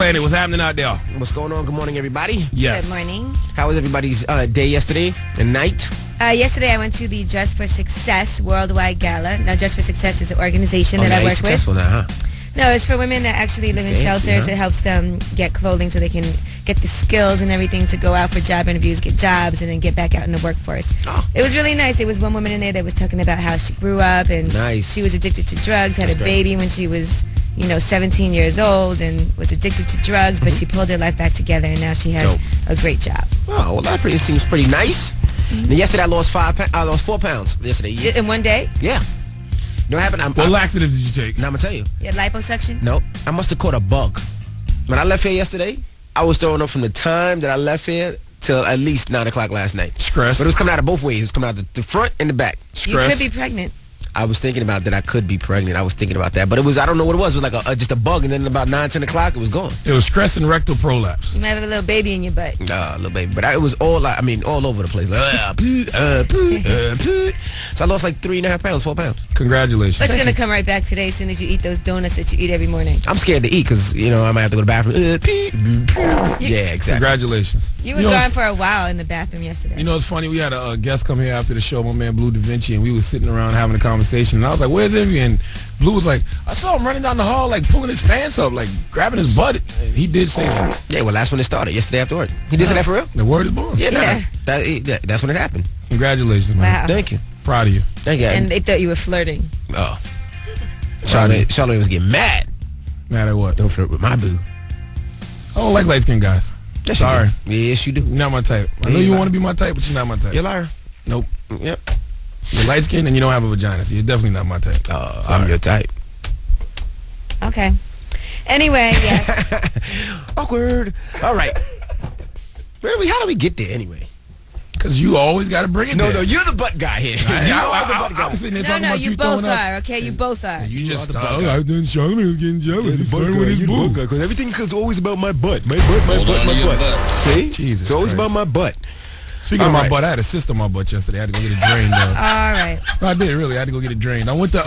Andy, what's happening out there? What's going on? Good morning, everybody. Yes. Good morning. How was everybody's day yesterday and night? Yesterday I went to the Dress for Success Worldwide Gala. Now, Dress for Success is an organization that I work successful with. now, huh? No, it's for women that actually live in Fancy, shelters. huh? It helps them get clothing so they can get the skills and everything to go out for job interviews, get jobs, and then get back out in the workforce. Oh. It was really nice. There was one woman in there that was talking about how she grew up and Nice. she was addicted to drugs, had That's a great. baby when she was 17 years old and was addicted to drugs, but she pulled her life back together and now she has Dope. a great job. Oh, well, that seems pretty nice. And yesterday I lost 4 pounds yesterday. In one day? Yeah. You know what happened? What laxative did you take? Now I'm going to tell you. You had liposuction? No, I must have caught a bug. When I left here yesterday, I was throwing up from the time that I left here till at least 9 o'clock last night. Stress. But it was coming out of both ways. It was coming out the front and the back. You could be pregnant. I was thinking about that I could be pregnant. I was thinking about that. But it was, I don't know what it was. It was like just a bug. And then about 9, 10 o'clock, it was gone. It was stress and rectal prolapse. You might have a little baby in your butt. Little baby. But it was all, all over the place. Like, poo. So I lost like 3.5 pounds, 4 pounds. Congratulations. But it's going to come right back today as soon as you eat those donuts that you eat every morning. I'm scared to eat because, I might have to go to the bathroom. Yeah, exactly. Congratulations. You were gone for a while in the bathroom yesterday. You know, it's funny. We had a guest come here after the show, my man Blue Da Vinci, and we was sitting around having a conversation. And I was like, where's Envy? And Blue was like, I saw him running down the hall, like pulling his pants up, like grabbing his butt. And he did say that. Yeah, well, that's when it started, yesterday after work. He did say that for real? The word is born. Yeah. That's when it happened. Congratulations, man. Wow. Thank you. Proud of you. Thank you. And they thought you were flirting. Oh. Charlamagne was getting mad. Mad at what? Don't flirt with my boo. I don't like light-skinned guys. Yes, Sorry. You do. Yes, you do. You're not my type. I know you want to be my type, but you're not my type. You're a liar. Nope. Yep. You're light-skinned and you don't have a vagina, so you're definitely not my type. Oh, I'm your type. Okay. Anyway, yes. Awkward. All right. How do we get there anyway? Because you always got to bring it there. No, you're the butt guy here. I was sitting there talking about you throwing both up. are, okay? You both are. You just, I then Charlamagne was getting jealous. He's flirting with his boo. Because everything is always about my butt. My butt. See? Jesus It's always Christ. about my butt. Speaking of All my right. butt, I had a cyst on my butt yesterday. I had to go get it drained. All right. No, I did, really. I had to go get it drained. I went to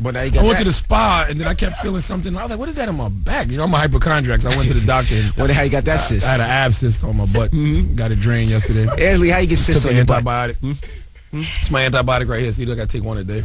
But now you got I went that. to the spa, and then I kept feeling something. I was like, what is that on my back? I'm a hypochondriac, so I went to the doctor. And Wonder how you got that cyst. I had an ab cyst on my butt. Got it drained yesterday. Ashley, how you get cyst Took on an your butt? antibiotic. It's my antibiotic right here. See, look, I take one a day.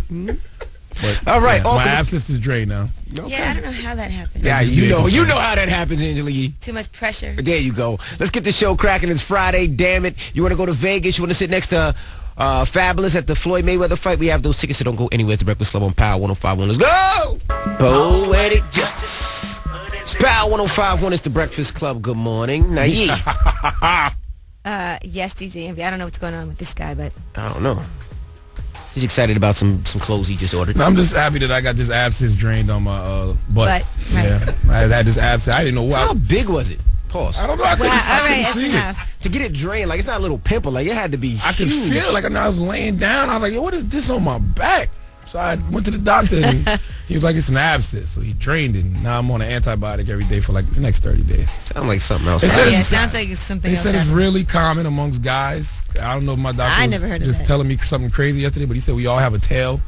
But, All right. my Uncle- ab cyst is drained now. Okay. Yeah, I don't know how that happened. Yeah, you know how that happens, Angelique. Too much pressure. There you go. Let's get the show cracking. It's Friday, damn it. You want to go to Vegas? You want to sit next to Fabulous at the Floyd Mayweather fight? We have those tickets, so don't go anywhere. It's the Breakfast Club on Power 105.1. Let's go! Poetic Justice. It's Power 105.1. It's the Breakfast Club. Good morning. Nayi. Yes, DJ Envy. I don't know what's going on with this guy, but I don't know. He's excited about some clothes he just ordered. No, I'm just happy that I got this ab cyst drained on my butt. Right. Yeah, I had this ab cyst. I didn't know why. How big was it? Pause. I don't know. I all couldn't, I right, couldn't that's see it. enough. To get it drained, like it's not a little pimple. Like it had to be I could huge. feel like I was laying down. I was like, yo, what is this on my back? So I went to the doctor and he was like, it's an abscess. So he drained it. And now I'm on an antibiotic every day for like the next 30 days. Sound like something else. They said Yeah, it it's- sounds like it's something They else. said it's happening. really common amongst guys. I don't know if my doctor I was never heard of just that. telling me something crazy yesterday, but he said we all have a tail.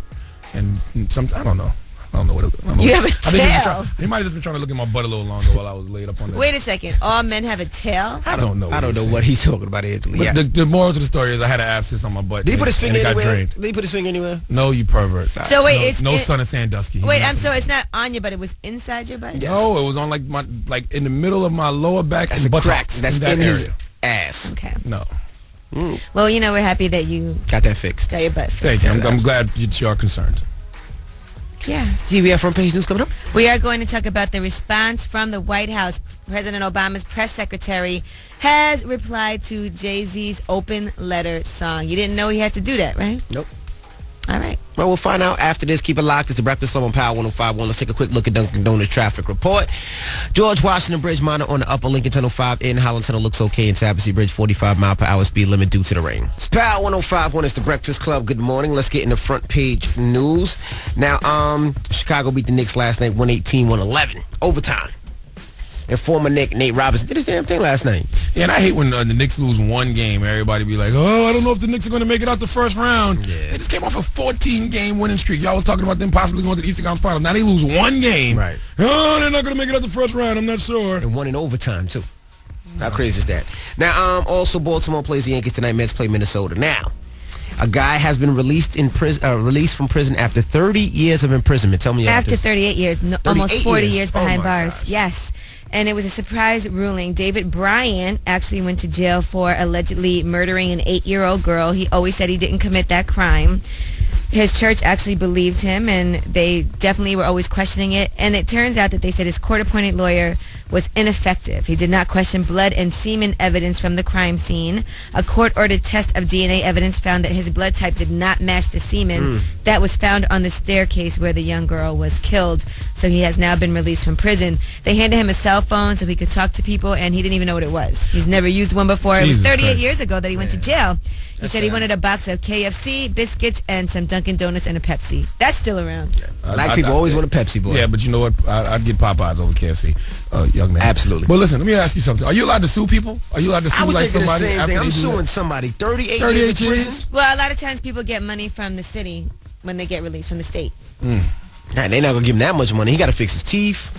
And some, I don't know. I don't know what it was. You have a I think tail? he might have just been trying to look at my butt a little longer while I was laid up on there. Wait a second. All men have a tail? I don't know. I don't know what he's talking about, Angela. But Yeah. the moral to the story is I had an abscess on my butt. Did he put his and finger it got anywhere? drained. Did he put his finger anywhere? No, you pervert. So wait, no, it's no it- son of Sandusky. Wait, so it's not on your butt. It was inside your butt? Yeah. No, it was on like in the middle of my lower back That's and a buttocks. crack. That's in that in his area. ass. Okay. No. Well, we're happy that you Got that fixed. got your butt Thank fixed. you. I'm glad you are concerned. Yeah. Yeah, we have front page news coming up. We are going to talk about the response from the White House. President Obama's press secretary has replied to Jay-Z's Open Letter song. You didn't know he had to do that, right? Nope. All right. Well, we'll find out after this. Keep it locked. It's the Breakfast Club on Power 105.1. Let's take a quick look at Dunkin' Donuts traffic report. George Washington Bridge monitor on the upper Lincoln Tunnel 5 in Holland Tunnel looks okay. In Tabassee Bridge, 45 mile per hour speed limit due to the rain. It's Power 105.1. It's the Breakfast Club. Good morning. Let's get in the front page news. Now, Chicago beat the Knicks last night, 118-111. Overtime. and former Knick Nate Robinson did his damn thing last night. Yeah, and I hate when the Knicks lose one game. Everybody be like, oh, I don't know if the Knicks are going to make it out the first round. Yeah. They just came off a 14-game winning streak. Y'all was talking about them possibly going to the Eastern Conference Finals. Now they lose one game. Right. Oh, they're not going to make it out the first round. I'm not sure. And won in overtime, too. How crazy is that? Now, also, Baltimore plays the Yankees tonight. Mets play Minnesota. Now, a guy has been released from prison after 30 years of imprisonment. Tell me about After this. 38 years, 38 almost 40 years Oh, behind my bars. gosh. Yes. And it was a surprise ruling. David Bryant actually went to jail for allegedly murdering an 8-year-old girl. He always said he didn't commit that crime. His church actually believed him, and they definitely were always questioning it. And it turns out that they said his court-appointed lawyer was ineffective. He did not question blood and semen evidence from the crime scene. A court-ordered test of DNA evidence found that his blood type did not match the semen that was found on the staircase where the young girl was killed. So he has now been released from prison. They handed him a cell phone so he could talk to people, and he didn't even know what it was. He's never used one before. It was Jesus 38 Christ. years ago that he went to jail. He That's said he sad. wanted a box of KFC, biscuits, and some Dunkin' Donuts and a Pepsi. That's still around. Black people always want a Pepsi, boy. Yeah, but you know what? I'd get Popeyes over KFC, young man. Absolutely. But listen, let me ask you something. Are you allowed to sue people? Are you allowed to sue I was like thinking the somebody same after thing. they I'm do suing that? somebody. 38 38 years in years? prison? Well, a lot of times people get money from the city when they get released from the state. Nah, they not going to give him that much money. He got to fix his teeth.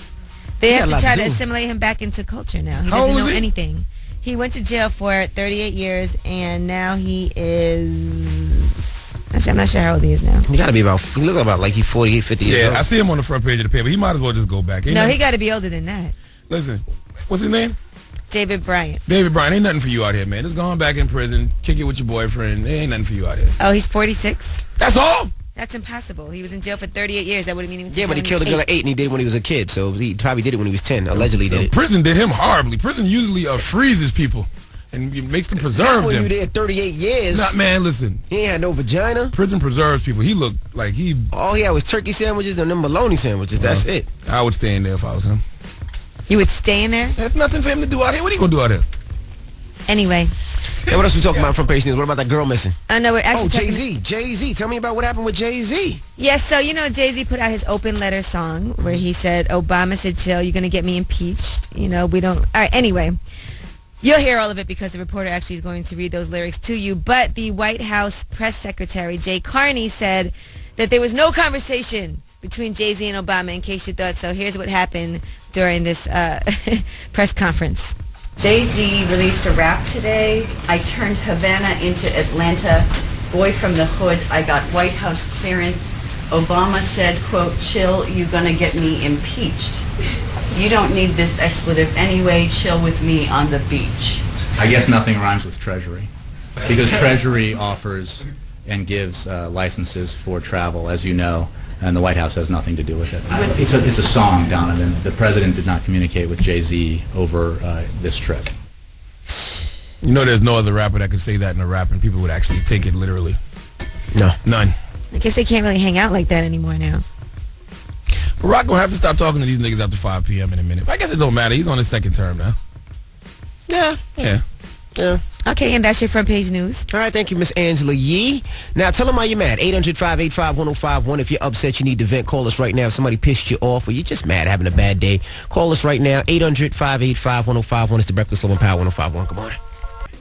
They He have got a to lot try to to do. assimilate him back into culture now. He How doesn't old know is he? anything. He went to jail for 38 years, and now he is... Actually, I'm not sure how old he is now. He got to be about, he look about like he's 48, 50 years Yeah, old. I see him on the front page of the paper. He might as well just go back. Ain't No, nothing- he got to be older than that. Listen, what's his name? David Bryant. David Bryan. Ain't nothing for you out here, man. Just go on back in prison, kick it with your boyfriend. There ain't nothing for you out here. Oh, he's 46? That's all? That's impossible. He was in jail for 38 years. That would mean he went to Yeah, but he jail killed a when girl was at 8 and he did it when he was a kid. So he probably did it when he was 10. Allegedly did it. Prison did him horribly. Prison usually freezes people and it makes them preserve When you them. there 38 years, Not, man, listen. he ain't had no vagina. Prison preserves people. He looked like he... All he had was turkey sandwiches and them bologna sandwiches. That's it. I would stay in there if I was him. You would stay in there? There's nothing for him to do out here. What are you going to do out here? Anyway. And what else we talking about from Page News? What about that girl missing? I know we're actually Oh, talking- Jay-Z. Jay-Z. Tell me about what happened with Jay-Z. Yes, so you know Jay-Z put out his open letter song where he said, Obama said, chill, you're going to get me impeached. You know, we don't... All right, anyway. You'll hear all of it because the reporter actually is going to read those lyrics to you. But the White House press secretary, Jay Carney, said that there was no conversation between Jay-Z and Obama, in case you thought so. Here's what happened during this press conference. Jay-Z released a rap today. I turned Havana into Atlanta. Boy from the hood. I got White House clearance. Obama said, quote, chill, you gonna get me impeached. You don't need this expletive anyway. Chill with me on the beach. I guess nothing rhymes with Treasury, because Treasury offers and gives licenses for travel, as you know, and the White House has nothing to do with it. It's a song, Donovan. The president did not communicate with Jay-Z over this trip. You know there's no other rapper that could say that in a rap and people would actually take it literally. No. None. I guess they can't really hang out like that anymore now. Barack gonna have to stop talking to these niggas after 5 p.m. in a minute. But I guess it don't matter. He's on his second term now. Yeah. Yeah. Yeah. Okay, and that's your front page news. All right, thank you, Miss Angela Yee. Now, tell them why you're mad. 800-585-1051. If you're upset, you need to vent, call us right now. If somebody pissed you off or you're just mad, having a bad day, call us right now. 800-585-1051. It's the Breakfast Club on Power 105.1. Good morning.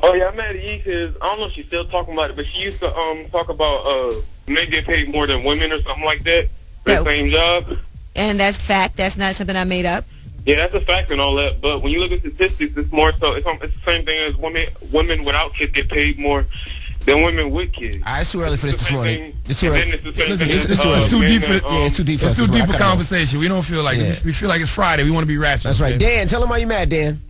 Oh yeah, I'm mad at Yee because I don't know if she's still talking about it, but she used to talk about men get paid more than women or something like that for No. the same job. And that's fact. That's not something I made up. Yeah, that's a fact and all that. But when you look at statistics, it's more so. It's the same thing as women without kids get paid more than women with kids. All right, it's too early for this this morning. It's too And early. then it's the same Listen, thing it's as, too- it's too men deep for that, the- Yeah, it's too deep for us It's too this deep morning. a I cut it off. conversation. We don't feel like Yeah. we feel like it's Friday. We want to be ratchet. That's right. okay? Dan, tell them why you're mad, Dan.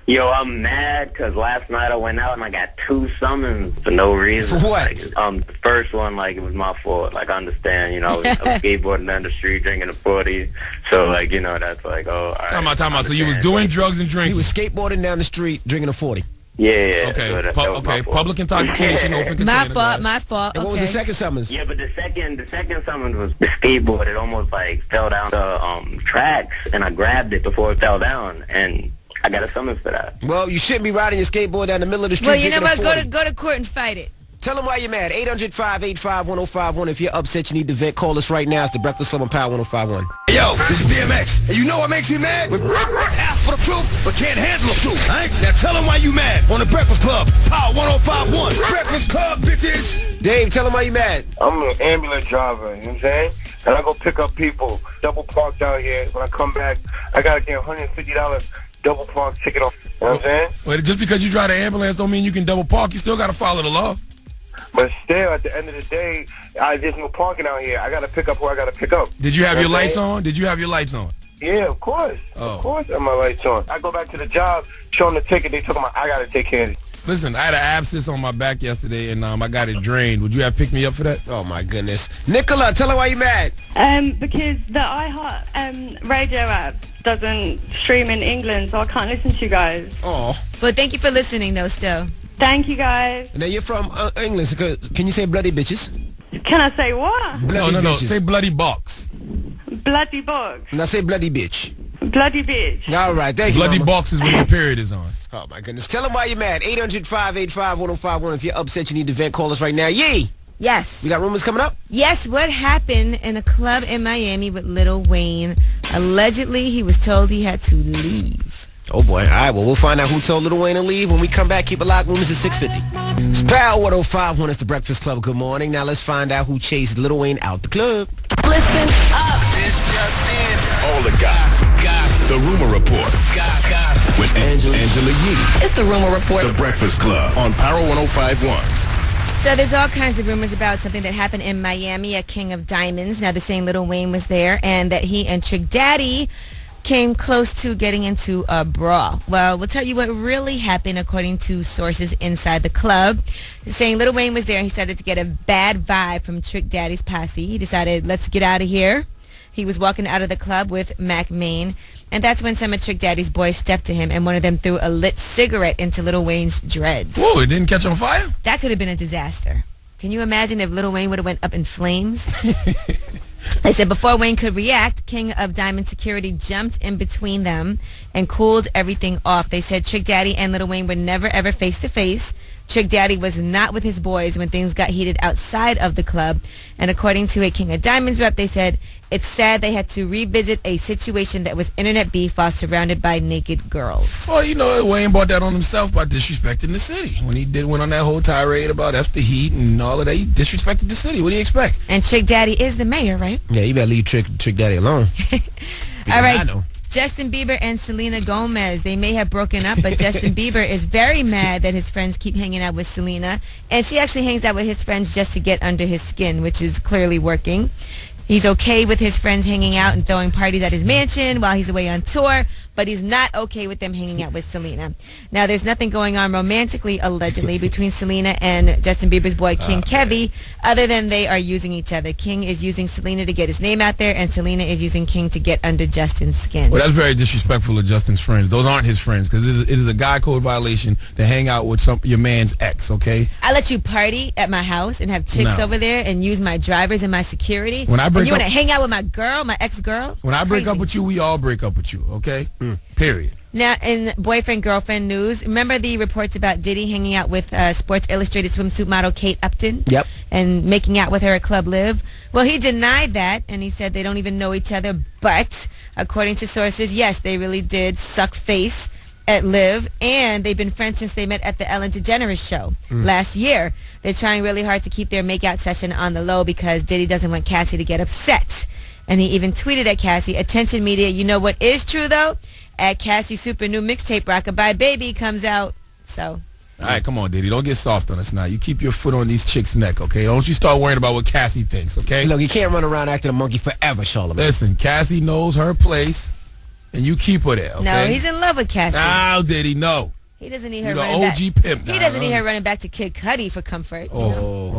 Yo, I'm mad because last night I went out and I got 2 summons for no reason. For what? Like, the first one, like, it was my fault. Like, I understand, you know, I was skateboarding down the street drinking a 40. So, like, you know, that's like, oh, all right. Time out. So you was Understand. doing drugs and He drinking. was skateboarding down the street, drinking a 40. Yeah. Okay. So that was my fault. Public intoxication, open container. My fault. got it. My fault. And what was Okay. the second summons? Yeah, but the second summons was the skateboard. It almost, like, fell down the tracks, and I grabbed it before it fell down, and I got a summons for that. Well, you shouldn't be riding your skateboard down the middle of the street Well, you know drinking what? a 40. Go to court and fight it. Tell them why you're mad. 800-585-1051. If you're upset, you need to vent. Call us right now. It's the Breakfast Club on Power 1051. Yo, this is DMX, and you know what makes me mad? When ask for the truth, but can't handle the truth. All right? Now tell them why you mad on the Breakfast Club, Power 1051. Breakfast Club, bitches. Dave, tell them why you mad. I'm an ambulance driver, you know what I'm saying? And I go pick up people, double parked out here. When I come back, I got to get $150 double park ticket off. You know what I'm saying? But just because you drive the ambulance don't mean you can double park. You still got to follow the law. But still, at the end of the day, there's no parking out here. I got to pick up who I got to pick up. Did you have You know your what I'm lights saying? on? Did you have your lights on? Yeah, of course. Oh. Of course I have my lights on. I go back to the job, show them the ticket. They took I got to take care of it. Listen, I had an abscess on my back yesterday, and I got it drained. Would you have picked me up for that? Oh, my goodness. Nicola, tell her why you mad. Because the iHeart radio app doesn't stream in England, so I can't listen to you guys. Oh. But thank you for listening, though, still. Thank you, guys. Now, you're from England, so can you say bloody bitches? Can I say what? Bloody No. bitches. Say bloody box. Bloody box. Now say bloody bitch. Bloody bitch. All right, thank you, Bloody Mama. box is when your period is on. Oh, my goodness. Tell them why you're mad. 800-585-1051. If you're upset, you need to vent. Call us right now. Yee! Yes. We got rumors coming up? Yes, what happened in a club in Miami with Lil Wayne? Allegedly, he was told he had to leave. Oh, boy. All right, well, we'll find out who told Lil Wayne to leave. When we come back, keep it locked. Rumors at 6:50. It's Power 1051. It's the Breakfast Club. Good morning. Now let's find out who chased Lil Wayne out the club. Listen up. This just in. All the gossip. The Rumor Report. Gossip. With Angela Yee. It's the Rumor Report. The Breakfast Club on Power 1051. So there's all kinds of rumors about something that happened in Miami at King of Diamonds. Now they're saying Lil Wayne was there and that he and Trick Daddy came close to getting into a brawl. Well, we'll tell you what really happened according to sources inside the club. They're saying Lil Wayne was there and he started to get a bad vibe from Trick Daddy's posse. He decided, let's get out of here. He was walking out of the club with Mac Main. And that's when some of Trick Daddy's boys stepped to him and one of them threw a lit cigarette into Lil Wayne's dreads. Whoa, it didn't catch on fire? That could have been a disaster. Can you imagine if Lil Wayne would have went up in flames? They said before Wayne could react, King of Diamond Security jumped in between them and cooled everything off. They said Trick Daddy and Lil Wayne were never ever face to face. Trick Daddy was not with his boys when things got heated outside of the club. And according to a King of Diamonds rep, they said it's sad they had to revisit a situation that was internet beef while surrounded by naked girls. Well, you know, Wayne brought that on himself by disrespecting the city. When he went on that whole tirade about F the heat and all of that, he disrespected the city. What do you expect? And Trick Daddy is the mayor, right? Yeah, you better leave Trick Daddy alone. All right. I know. Justin Bieber and Selena Gomez, they may have broken up, but Justin Bieber is very mad that his friends keep hanging out with Selena. And she actually hangs out with his friends just to get under his skin, which is clearly working. He's okay with his friends hanging out and throwing parties at his mansion while he's away on tour, but he's not okay with them hanging out with Selena. Now, there's nothing going on romantically, allegedly, between Selena and Justin Bieber's boy, King Kevy, other than they are using each other. King is using Selena to get his name out there, and Selena is using King to get under Justin's skin. Well, that's very disrespectful of Justin's friends. Those aren't his friends because it is a guy code violation to hang out with your man's ex, okay? I let you party at my house and have chicks No. over there and use my drivers and my security. When I break and you up- want to hang out with my girl, my ex-girl? When I break Crazy. up with you, we all break up with you, okay? Period. Now, in boyfriend-girlfriend news, remember the reports about Diddy hanging out with Sports Illustrated swimsuit model Kate Upton? Yep. And making out with her at Club Live? Well, he denied that, and he said they don't even know each other. But, according to sources, yes, they really did suck face at Live, and they've been friends since they met at the Ellen DeGeneres show last year. They're trying really hard to keep their makeout session on the low because Diddy doesn't want Cassie to get upset. And he even tweeted at Cassie, "Attention media, you know what is true though? At Cassie's super new mixtape, Rockabye Baby, comes out." So, All right, come on, Diddy. Don't get soft on us now. You keep your foot on these chicks' neck, okay? Don't you start worrying about what Cassie thinks, okay? Look, you can't run around acting a monkey forever, Charlamagne. Listen, Cassie knows her place, and you keep her there, okay? no, he's in love with Cassie. Now, Diddy, no. He doesn't need her You're the running back. OG pimp He now, doesn't need huh? her running back to Kid Cudi for comfort. you know?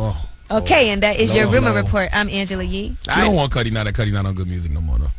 Oh. Okay, and that is your No, rumor no. report. I'm Angela Yee. She don't want Cudi now that Cudi not on good music no more, though.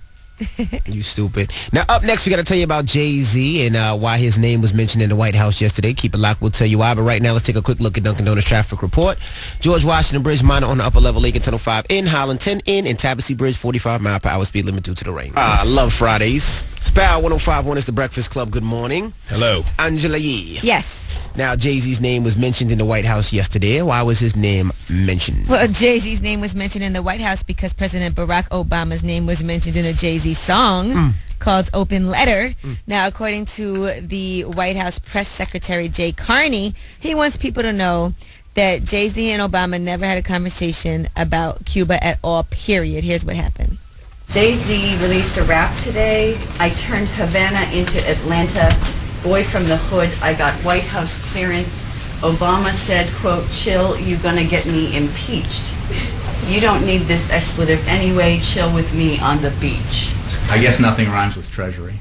You stupid. Now, up next, we got to tell you about Jay-Z and why his name was mentioned in the White House yesterday. Keep it locked. We'll tell you why. But right now, let's take a quick look at Dunkin' Donuts traffic report. George Washington Bridge, minor on the upper level, Lincoln Tunnel 5 in, Highland 10 in, and Tabassy Bridge, 45 mile per hour speed limit due to the rain. I love Fridays. It's Power 1051 is the Breakfast Club. Good morning. Hello. Angela Yee. Yes. Now, Jay-Z's name was mentioned in the White House yesterday. Why was his name mentioned? Well, Jay-Z's name was mentioned in the White House because President Barack Obama's name was mentioned in a Jay-Z song called Open Letter. Now, according to the White House press secretary, Jay Carney, he wants people to know that Jay-Z and Obama never had a conversation about Cuba at all, period. Here's what happened. Jay-Z released a rap today. I turned Havana into Atlanta. Boy from the hood. I got White House clearance. Obama said, quote, chill, you gonna get me impeached. You don't need this expletive anyway. Chill with me on the beach. I guess nothing rhymes with Treasury,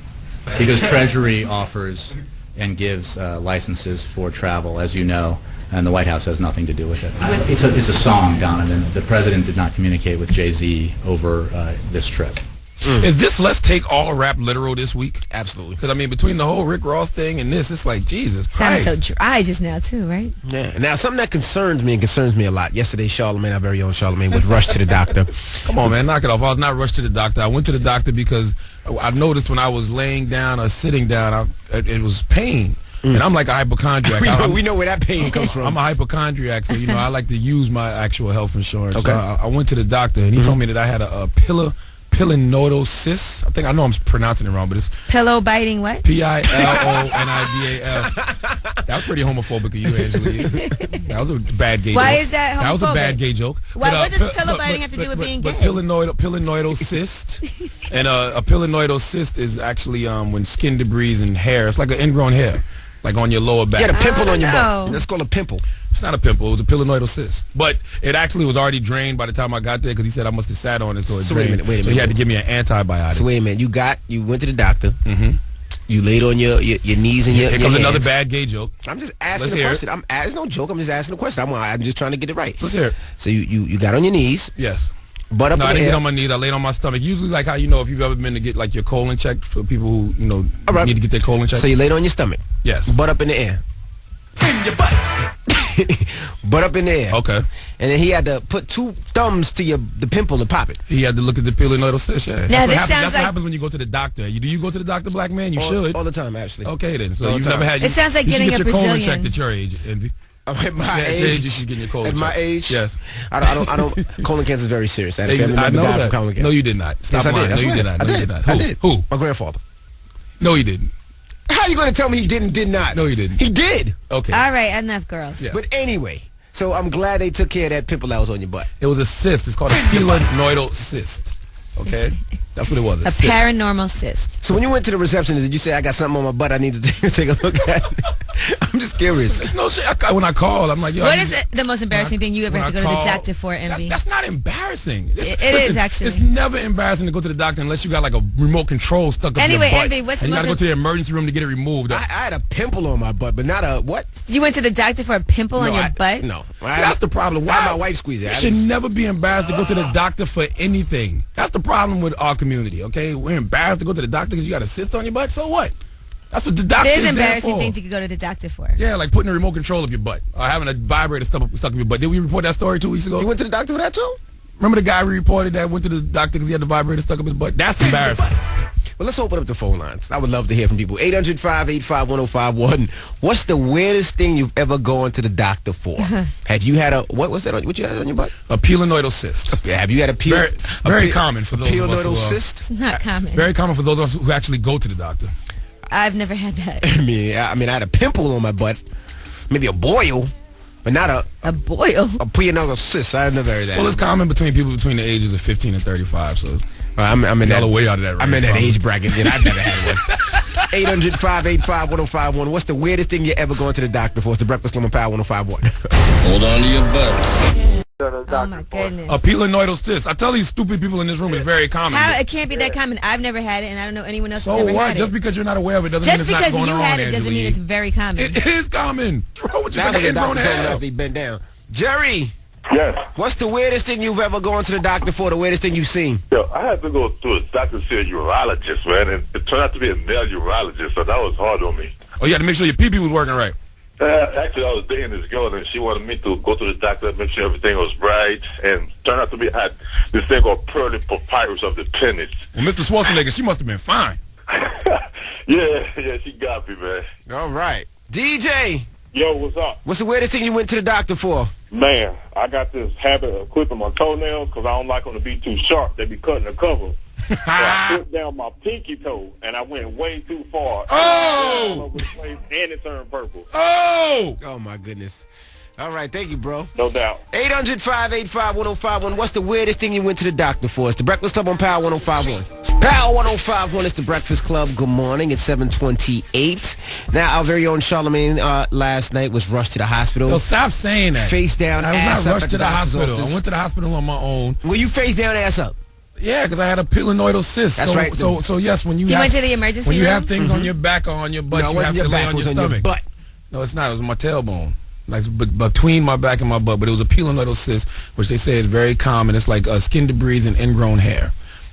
because Treasury offers and gives licenses for travel, as you know, and the White House has nothing to do with it. It's a song, Donovan. The president did not communicate with Jay-Z over this trip. Is this Let's Take All Rap literal this week? Absolutely. Because, I mean, between the whole Rick Ross thing and this, it's like, Jesus Sounded Christ. so dry just now, too, right? Yeah. Now, something that concerns me a lot. Yesterday, Charlamagne, our very own Charlamagne, was rushed to the doctor. Come on, man, knock it off. I was not rushed to the doctor. I went to the doctor because I noticed when I was laying down or sitting down, it was pain. And I'm like a hypochondriac. we know where that pain comes from. I'm a hypochondriac, so, I like to use my actual health insurance. Okay. So I went to the doctor, and he told me that I had a pilonidal cyst. I know I'm pronouncing it wrong, but it's Pillow biting what? Pilonidal. That was pretty homophobic of you, Angela. That was a bad gay joke. Why is that That was a homophobic? bad gay joke. Why? What does pillow biting have to do with being gay? But pilonidal cyst, and a pilonidal cyst is actually when skin debris and hair. It's like an ingrown hair, like on your lower back. You had a pimple on your know. butt. That's called a pimple. It's not a pimple. It was a pilonidal cyst. But it actually was already drained by the time I got there because he said I must have sat on it, so it drained. Wait a minute. So he had to give me an antibiotic. So wait a minute. You went to the doctor. You laid on your knees and your Here comes hands. another bad gay joke. I'm just asking Let's a hear question. It's no joke. I'm just asking a question. I'm just trying to get it right. Let's hear it. So you got on your knees. Yes. Butt up No, in I the didn't air. get on my knees. I laid on my stomach. Usually, like how if you've ever been to get like your colon checked for people who right. need to get their colon checked. So you laid on your stomach. Yes. Butt up in the air. In your butt. Butt up in the air. Okay. And then he had to put 2 thumbs to the pimple to pop it. He had to look at the pilonidal cyst. Yeah. Now, this That's sounds what like- happens when you go to the doctor. Do you go to the doctor, black man? You should. All the time, actually. Okay, then. So All the you've time. never had. It sounds like you should getting get a your colon Brazilian. checked at your age, Envy. At my Yeah, at age, your age, you should get your colon at my checked. age, Yes. I don't. Colon cancer is very serious. I had a family I member know died from that. colon cancer. No, you did not. Stop Yes, I lying. did. That's No, you right. did not. No, you did not. I did. Who? My grandfather. No, you didn't. How you going to tell me he did not? No, he didn't. He did. Okay. All right, enough, girls. Yeah. But anyway, so I'm glad they took care of that pimple that was on your butt. It was a cyst. It's called a pilonidal cyst. Okay? That's what it was. A cyst. paranormal cyst. So when you went to the receptionist, did you say, I got something on my butt I need to take a look at? I'm just curious. It's no shit. When I call, I'm like, yo. What is the most embarrassing thing you ever have to go to the doctor for, Envy? That's not embarrassing. It is, actually. It's never embarrassing to go to the doctor unless you got like a remote control stuck up Anyway, your butt. Envy, what's the and you got to most go to the emergency room to get it removed. I had a pimple on my butt, but not a what? You went to the doctor for a pimple on your butt? No. See, that's the problem. I Why had my wife squeeze it. You I should just- never be embarrassed to go to the doctor for anything. That's the problem with our community, okay? We're embarrassed to go to the doctor because you got a cyst on your butt. So what? That's what the doctor There's is there embarrassing for. things you could go to the doctor for. Yeah, like putting a remote control of your butt or having a vibrator stuck up your butt. Did we report that story 2 weeks ago? You went to the doctor for that too? Remember the guy we reported that went to the doctor because he had the vibrator stuck up his butt? That's embarrassing. Well, let's open up the phone lines. I would love to hear from people. 800-585-1051. What's the weirdest thing you've ever gone to the doctor for? Have you had a what you had on your butt? A pilonidal cyst. Yeah, have you had a Very common for those of us pilonidal who, cyst? It's not common. Very common for those of us who actually go to the doctor. I've never had that. I mean, I had a pimple on my butt, maybe a boil, but not A boil. a pilonidal cyst. I've never heard that. Well, it's common between people between the ages of 15 and 35. So I'm in y'all that are way out of that range. I'm in that probably. age bracket. And I've never had one. 800-585-1051. What's the weirdest thing you ever gone to the doctor for? It's the Breakfast Club on Power 105.1. Hold on to your butts. Oh my goodness. A pilonidal cyst. I tell these stupid people in this room, it's very common. How it can't be that common? I've never had it, and I don't know anyone else So who's ever what? had Just it. because you're not aware of it doesn't Just mean it's because not going you on, had it doesn't Angela mean Yee. it's very common. It is common. What's wrong with you? That's what the Ingrown doctor told me hair. after he bent down. Jerry, Yes. what's the weirdest thing you've ever gone to the doctor for? The weirdest thing you've seen? Yo, I had to go to a doctor to see a urologist, man, and it turned out to be a male urologist, so that was hard on me. Oh, you had to make sure your pee-pee was working right. Actually, I was dating this girl, and she wanted me to go to the doctor, make sure everything was right, and turned out to be, I had this thing called pearly papyrus of the penis. Well, Mr. Schwarzenegger, she must have been fine. Yeah, she got me, man. All right. DJ, Yo, what's up? What's the weirdest thing you went to the doctor for? Man, I got this habit of clipping my toenails because I don't like them to be too sharp. They be cutting the cover. So I put down my pinky toe, and I went way too far. Oh! All over the place, and it turned purple. Oh! Oh, my goodness. All right, thank you, bro. No doubt. 800-585-1051. What's the weirdest thing you went to the doctor for? It's the Breakfast Club on Power 105.1. It's Power 105.1. It's the Breakfast Club. Good morning. It's 7:28. Now, our very own Charlamagne last night was rushed to the hospital. Yo, stop saying that. Face down, I was ass not up rushed at to the doctor's hospital. office. I went to the hospital on my own. Were you face down, ass up? Yeah, because I had a pilonidal cyst. That's right. So yes, when you went to the emergency when you room? have things on your back or on your butt, No, it you wasn't have to your lay back, on it was your on your stomach. butt. No, it's not. It was my tailbone. Like between my back and my butt, but it was a pilonidal cyst, which they say is very common. It's like skin debris and ingrown hair,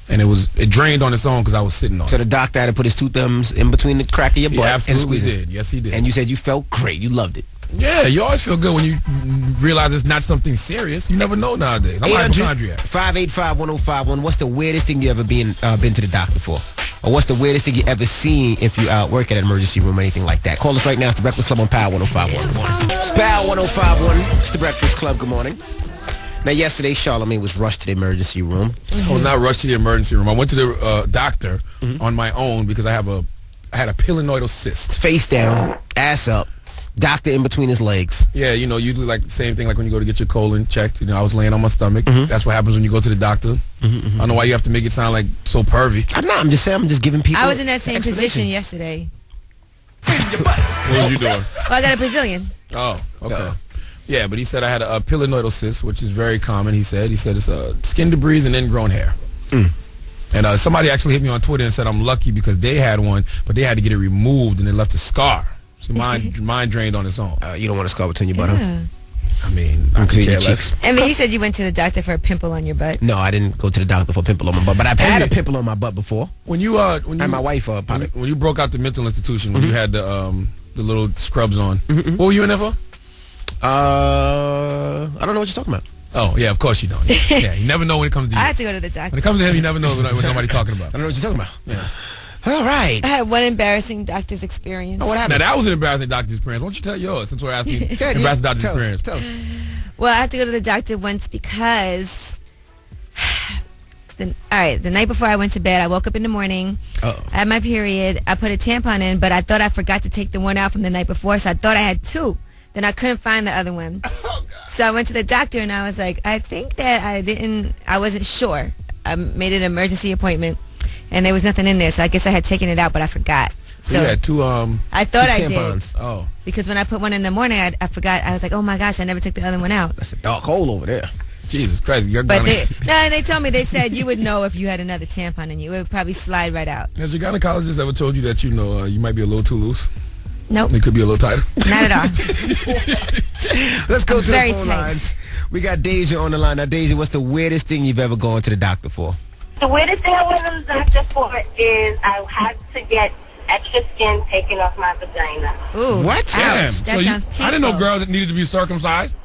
and it drained on its own because I was sitting on So it. the doctor had to put his 2 thumbs in between the crack of your He butt and absolutely squeeze it. did. Yes, he did. And you said you felt great. You loved it. Yeah, you always feel good when you realize it's not something serious. You never know nowadays. I'm a hypochondriac. 585-1051. What's the weirdest thing you ever been to the doctor for? Or what's the weirdest thing you ever seen if you work at an emergency room or anything like that? Call us right now. It's the Breakfast Club on Power 105.1. It's Power 105.1. It's the Breakfast Club. Good morning. Now, yesterday, Charlamagne was rushed to the emergency room. I was not rushed to the emergency room. I went to the doctor on my own because I had a pilonidal cyst. Face down, ass up, doctor in between his legs. Yeah, you do like the same thing like when you go to get your colon checked. I was laying on my stomach. That's what happens when you go to the doctor. I don't know why you have to make it sound like so pervy. I'm not. I'm just saying. I'm just giving people. I was in that same explanation. position yesterday. What was you doing? Well, I got a Brazilian. Oh, okay. Yeah, but he said I had a pilonidal cyst, which is very common. He said it's skin debris and ingrown hair. And somebody actually hit me on Twitter and said I'm lucky because they had one, but they had to get it removed and it left a scar. See, mine drained on its own. You don't want a scar between your butt, huh? I mean, I could care less. I mean, you said you went to the doctor for a pimple on your butt. No, I didn't go to the doctor for a pimple on my butt, but I've had a pimple on my butt before. When you and my wife when you broke out the mental institution, when you had the little scrubs on, what were you in there for? I don't know what you're talking about. Oh, yeah, of course you don't. Yeah, you never know when it comes to you. I had to go to the doctor. When it comes to him, you never know what nobody's talking about. I don't know what you're talking about. Yeah. All right. I had one embarrassing doctor's experience. Oh, what happened? Now, that was an embarrassing doctor's experience. Why don't you tell yours since we're asking embarrassing doctor's experience? Tell us. Well, I had to go to the doctor once because the night before I went to bed, I woke up in the morning. Uh-oh. I had my period. I put a tampon in, but I thought I forgot to take the one out from the night before, so I thought I had 2. Then I couldn't find the other one. So I went to the doctor and I was like, I think that I wasn't sure. I made an emergency appointment and there was nothing in there, so I guess I had taken it out, but I forgot. So you had 2 I thought I tampons. did. Oh. Because when I put one in the morning, I forgot. I was like, oh my gosh, I never took the other one out. That's a dark hole over there. Jesus Christ. But they told me, they said you would know if you had another tampon in you. It would probably slide right out. Has your gynecologist ever told you that you might be a little too loose? Nope. It could be a little tighter. Not at all. Let's go to the very phone tight. lines. We got Deja on the line. Now, Deja, what's the weirdest thing you've ever gone to the doctor for? The weirdest thing I went to the doctor for is I had to get extra skin taken off my vagina. Ooh. What? Damn. Ouch. That sounds painful. I didn't know girls that needed to be circumcised.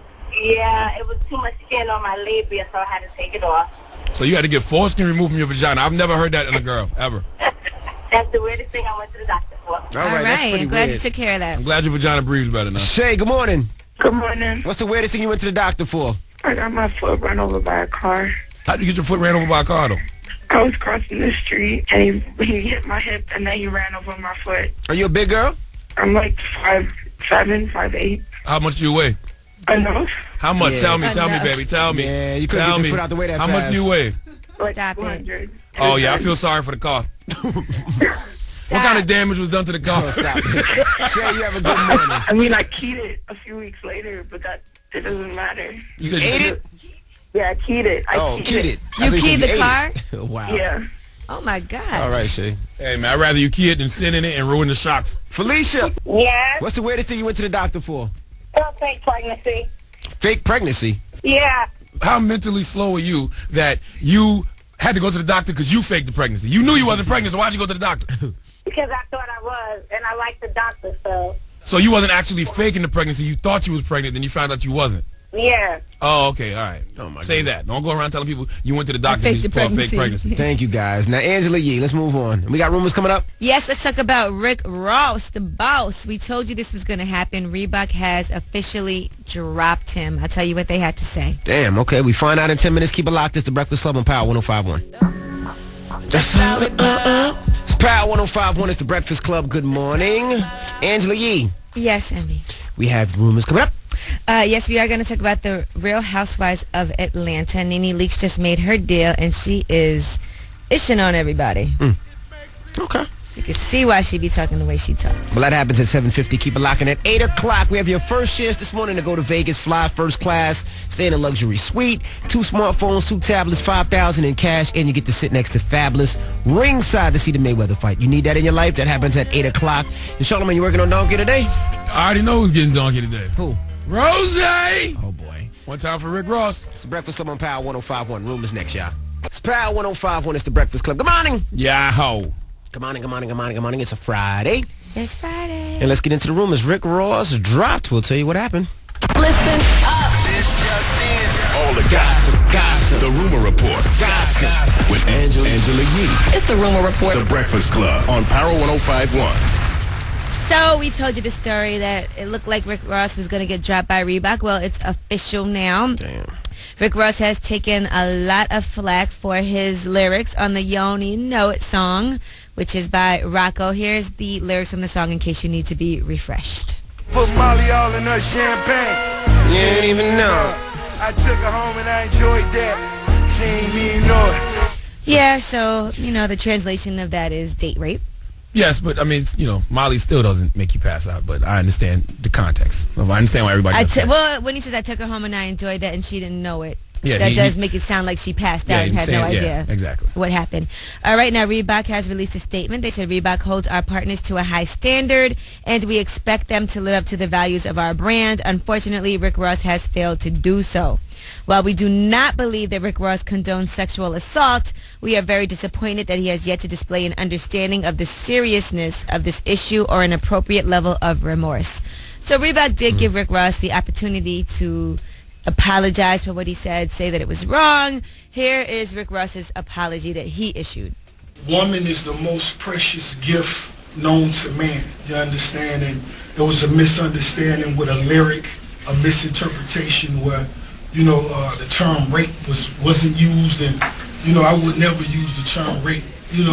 Yeah, it was too much skin on my labia, so I had to take it off. So you had to get foreskin removed from your vagina. I've never heard that in a girl, ever. That's the weirdest thing I went to the doctor for. All All right, that's right. pretty I'm glad weird. you took care of that. I'm glad your vagina breathes better now. Shay, good morning. Good morning. What's the weirdest thing you went to the doctor for? I got my foot run over by a car. How'd you get your foot ran over by a car, though? I was crossing the street, and he hit my hip, and then he ran over my foot. Are you a big girl? I'm like 5'7", 5'8". How much do you weigh? Enough. How much? Yeah. Tell me, Enough. baby. Tell me. Yeah, you couldn't Tell get me. your foot out the way that How fast. much do you weigh? Like Stop it. 200. Oh, yeah, I feel sorry for the car. What kind of damage was done to the car? Oh, stop it. Shay, you have a good morning. I mean, I keyed it a few weeks later, but it doesn't matter. You said Ate it? Yeah, I keyed it. Oh, keyed it. You keyed the car? Wow. Yeah. Oh my gosh. All right, Shay. Hey, man, I'd rather you key it than sit in it and ruin the shocks. Felicia, Yeah, what's the weirdest thing you went to the doctor for? fake pregnancy. Fake pregnancy. Yeah, How mentally slow are you that you had to go to the doctor because you faked the pregnancy? You knew you wasn't pregnant, so why'd you go to the doctor? because I thought I was, and I liked the doctor, so. So you wasn't actually faking the pregnancy. You thought you was pregnant, then you found out you wasn't. Yeah. Oh, okay, all right. Oh my Say goodness. that. Don't go around telling people you went to the doctor faked for your a fake pregnancy. Thank you, guys. Now, Angela Yee, let's move on. We got rumors coming up? Yes, let's talk about Rick Ross, the boss. We told you this was going to happen. Reebok has officially dropped him. I'll tell you what they had to say. Damn, okay. We find out in 10 minutes. Keep it locked. It's the Breakfast Club on Power 105.1. That's how it It's Power 105.1. It's the Breakfast Club. Good morning. Angela Yee. Yes, Emmy. We have rumors coming up. Yes, we are going to talk about the Real Housewives of Atlanta. Nene Leakes just made her deal, and she is ishing on everybody. Okay. You can see why she be talking the way she talks. Well, that happens at 7:50. Keep it locking at 8 o'clock. We have your first chance this morning to go to Vegas, fly first class, stay in a luxury suite, 2 smartphones, 2 tablets, $5,000 in cash, and you get to sit next to Fabulous ringside to see the Mayweather fight. You need that in your life? That happens at 8 o'clock. And Charlamagne, you working on Donkey today? I already know who's getting donkey today. Who? Rose! Oh, boy. One time for Rick Ross. It's the Breakfast Club on Power 105.1. Rumors next, y'all. It's Power 105.1. It's the Breakfast Club. Good morning. Yahoo. Good morning, good morning, good morning, good morning. It's a Friday. It's Friday. And let's get into the rumors. Rick Ross dropped. We'll tell you what happened. Listen up. This just in. All the gossip. The Rumor Report. Gossip. With Angela Yee. It's the Rumor Report. The Breakfast Club on Power 105.1. So we told you the story that it looked like Rick Ross was going to get dropped by Reebok. Well, it's official now. Damn. Rick Ross has taken a lot of flack for his lyrics on the You Only Know It song, which is by Rocco. Here's the lyrics from the song in case you need to be refreshed. Put Molly all in her champagne. You didn't even know. I took her home and I enjoyed that. She ain't even know it. Yeah, so, the translation of that is date rape. Yes, but I mean, Molly still doesn't make you pass out, but I understand the context. I understand why everybody does well, when he says I took her home and I enjoyed that and she didn't know it, yeah, that does make it sound like she passed out and had no idea exactly what happened. Right now, Reebok has released a statement. They said Reebok holds our partners to a high standard and we expect them to live up to the values of our brand. Unfortunately, Rick Ross has failed to do so. While we do not believe that Rick Ross condones sexual assault, we are very disappointed that he has yet to display an understanding of the seriousness of this issue or an appropriate level of remorse. So Reebok did give Rick Ross the opportunity to apologize for what he said, say that it was wrong. Here is Rick Ross's apology that he issued. Woman is the most precious gift known to man. You understand? And there was a misunderstanding with a lyric, a misinterpretation where the term rape wasn't used, and I would never use the term rape in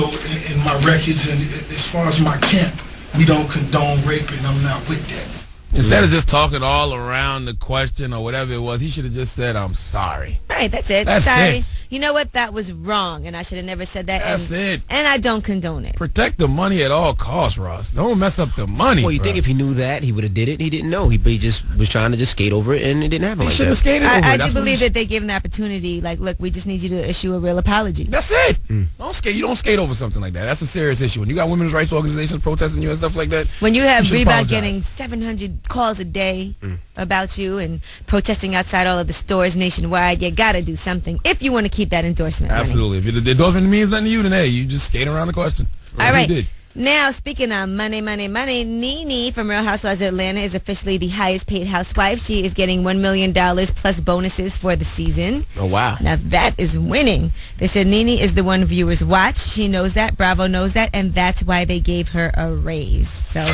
my records, and as far as my camp, we don't condone rape, and I'm not with that. Instead of just talking all around the question or whatever it was, he should have just said, I'm sorry. Right, that's it. That's sorry. it. You know what? That was wrong, and I should have never said that. That's it. And I don't condone it. Protect the money at all costs, Ross. Don't mess up the money. Well, you bro. think if he knew that, he would have did it. He didn't know. He just was trying to just skate over it, and it didn't happen He like shouldn't have that. skated over it. I do That's believe that they gave him the opportunity. Like, look, we just need you to issue a real apology. That's it. Don't skate. You don't skate over something like that. That's a serious issue. When you got women's rights organizations protesting you and stuff like that. When you have should Reebok apologize. getting 700 calls a day about you and protesting outside all of the stores nationwide, you got to do something if you want to keep that endorsement money. Absolutely. If the endorsement means nothing to you, then hey, you just skate around the question. All right. Did. Now, speaking of money, Nene from Real Housewives of Atlanta is officially the highest paid housewife. She is getting $1 million plus bonuses for the season. Oh, wow. Now, that is winning. They said Nene is the one viewers watch. She knows that. Bravo knows that. And that's why they gave her a raise. So,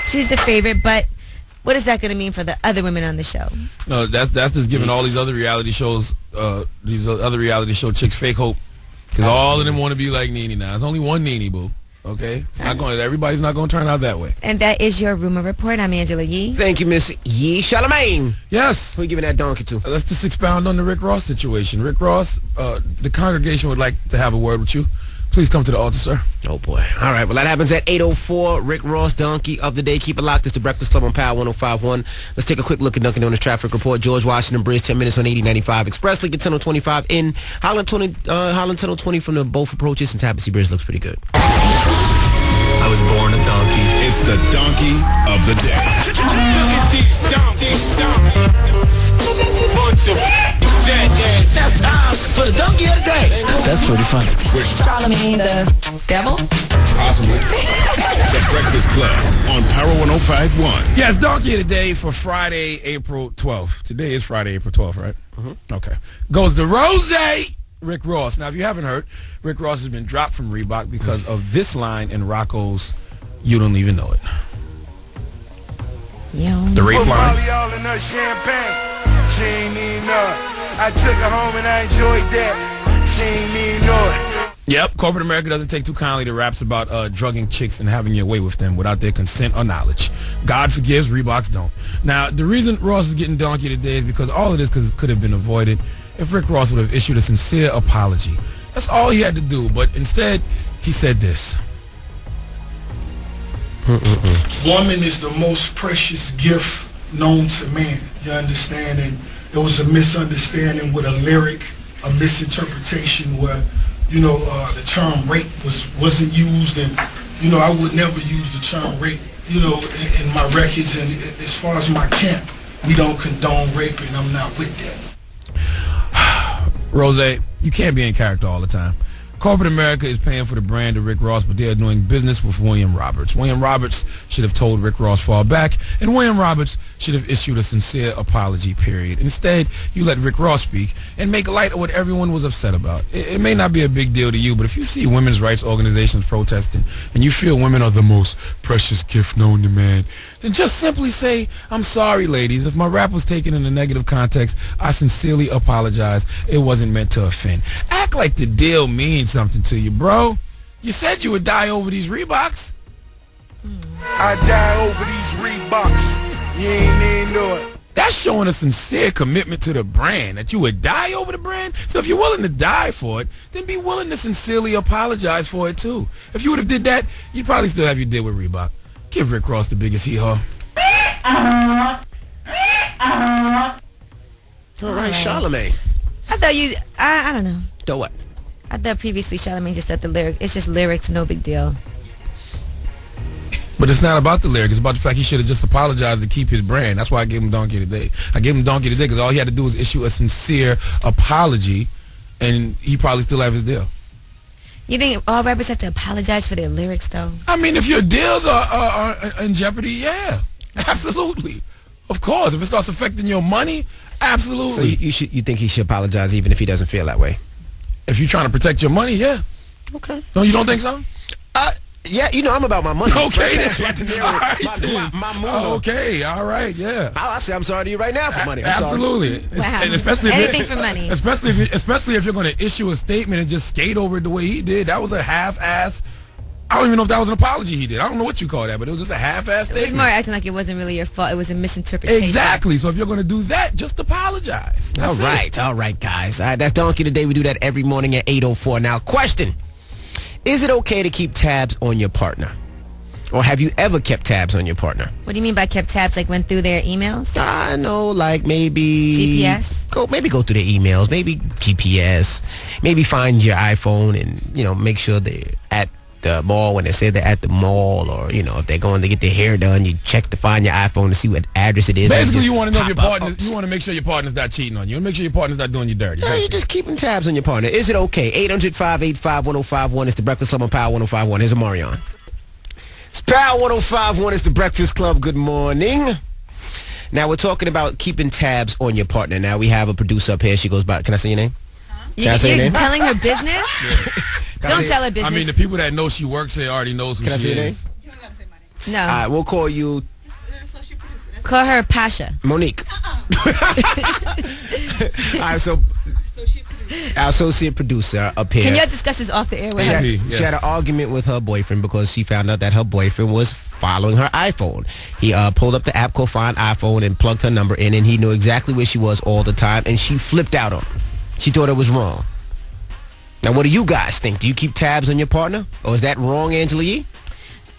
she's the favorite. But what is that going to mean for the other women on the show? No, that's just giving all these other reality shows, these other reality show chicks fake hope. Because all of them want to be like Nene now. There's only one Nene, boo. Okay? It's not going. Everybody's not going to turn out that way. And that is your Rumor Report. I'm Angela Yee. Thank you, Miss Yee. Charlamagne. Yes. Who are you giving that donkey to? Let's just expound on the Rick Ross situation. Rick Ross, the congregation would like to have a word with you. Please come to the altar, sir. Oh, boy. All right. Well, that happens at 8:04. Rick Ross, Donkey of the Day. Keep it locked. It's the Breakfast Club on Power 105.1. Let's take a quick look at Dunkin' Donuts traffic report. George Washington Bridge, 10 minutes on 8095 Express. Lincoln Tunnel 25 in Holland Tunnel 20 from the both approaches, and Tabassy Bridge looks pretty good. I was born a donkey. It's the Donkey of the Day. That's time for the Donkey of the Day. That's That's pretty funny. Charlamagne the devil? Possibly. The Breakfast Club on Power 105.1. Yes, Donkey of the Day for Friday, April 12th. Today is Friday, April 12th, right? Mm-hmm. Okay. Goes to Rose, Rick Ross. Now, if you haven't heard, Rick Ross has been dropped from Reebok because of this line in Rocco's You Don't Even Know It. The race Put line. Molly all in her champagne. She ain't even know it. I took her home and I enjoyed that. She ain't even know it. Yep, corporate America doesn't take too kindly to raps about drugging chicks and having your way with them without their consent or knowledge. God forgives, Reeboks don't. Now, the reason Ross is getting donkey today is because all of this could have been avoided if Rick Ross would have issued a sincere apology. That's all he had to do, but instead, he said this. Woman is the most precious gift known to man. You understand? And there was a misunderstanding with a lyric, a misinterpretation where, the term rape wasn't used, and I would never use the term rape, in my records, and as far as my camp, we don't condone rape, and I'm not with that. Rose, you can't be in character all the time. Corporate America is paying for the brand of Rick Ross, but they are doing business with William Roberts. William Roberts should have told Rick Ross fall back, and William Roberts should have issued a sincere apology, period. Instead, you let Rick Ross speak and make light of what everyone was upset about. It may not be a big deal to you, but if you see women's rights organizations protesting and you feel women are the most precious gift known to man, then just simply say, I'm sorry, ladies. If my rap was taken in a negative context, I sincerely apologize. It wasn't meant to offend. Act like the deal means something to you, bro. You said you would die over these Reeboks. I die over these Reeboks. You ain't even know it. That's showing a sincere commitment to the brand, that you would die over the brand. So if you're willing to die for it, then be willing to sincerely apologize for it too. If you would have did that, you'd probably still have your deal with Reebok. Give Rick Ross the biggest hee-haw. All right, Charlamagne. I thought I don't know. Do what? I thought previously Charlamagne just said the lyric. It's just lyrics, no big deal. But it's not about the lyric. It's about the fact he should have just apologized to keep his brand. That's why I gave him Donkey today. I gave him Donkey today because all he had to do was issue a sincere apology, and he probably still have his deal. You think all rappers have to apologize for their lyrics, though? I mean, if your deals are in jeopardy, yeah, absolutely. Of course, if it starts affecting your money, absolutely. So you think he should apologize even if he doesn't feel that way? If you're trying to protect your money, yeah. Okay. No, you don't think so? Yeah, I'm about my money. Okay, then. Okay, all right, yeah. I'll say I'm sorry to you right now for money. I'm Absolutely. sorry. Wow. And especially anything for money. Especially if you're going to issue a statement and just skate over it the way he did. That was a half-ass. I don't even know if that was an apology he did. I don't know what you call that, but it was just a half-ass statement. It was more acting like it wasn't really your fault. It was a misinterpretation. Exactly. So if you're going to do that, just apologize. That's all right, guys. All right, that's Donkey Today. We do that every morning at 8:04. Now, question. Is it okay to keep tabs on your partner? Or have you ever kept tabs on your partner? What do you mean by kept tabs? Like went through their emails? I know, like maybe GPS. Go through their emails, maybe GPS, maybe find your iPhone and make sure they're at the mall when they say they're at the mall, or if they're going to get their hair done, you check to find your iPhone to see what address it is. Basically, you want to know if your partner. You want to make sure your partner's not cheating on you. You want to make sure your partner's not doing you dirty. No, you're just keeping tabs on your partner. Is it okay? 800-585-1051. It's the Breakfast Club on Power 105.1. Here's Omarion. It's Power 105.1. It's the Breakfast Club. Good morning. Now we're talking about keeping tabs on your partner. Now we have a producer up here. She goes by. Can I say your name? You're telling her business? Don't tell her business. I mean, the people that know she works here already knows who she is. Can I say your name? No. All right, we'll call you. Call her Pasha. Monique. All right, so our associate producer up here. Can y'all discuss this off the air with her? She had an argument with her boyfriend because she found out that her boyfriend was following her iPhone. He pulled up the app called Find iPhone and plugged her number in, and he knew exactly where she was all the time, and she flipped out on him. She thought it was wrong. Now, what do you guys think? Do you keep tabs on your partner? Or is that wrong, Angela Yee?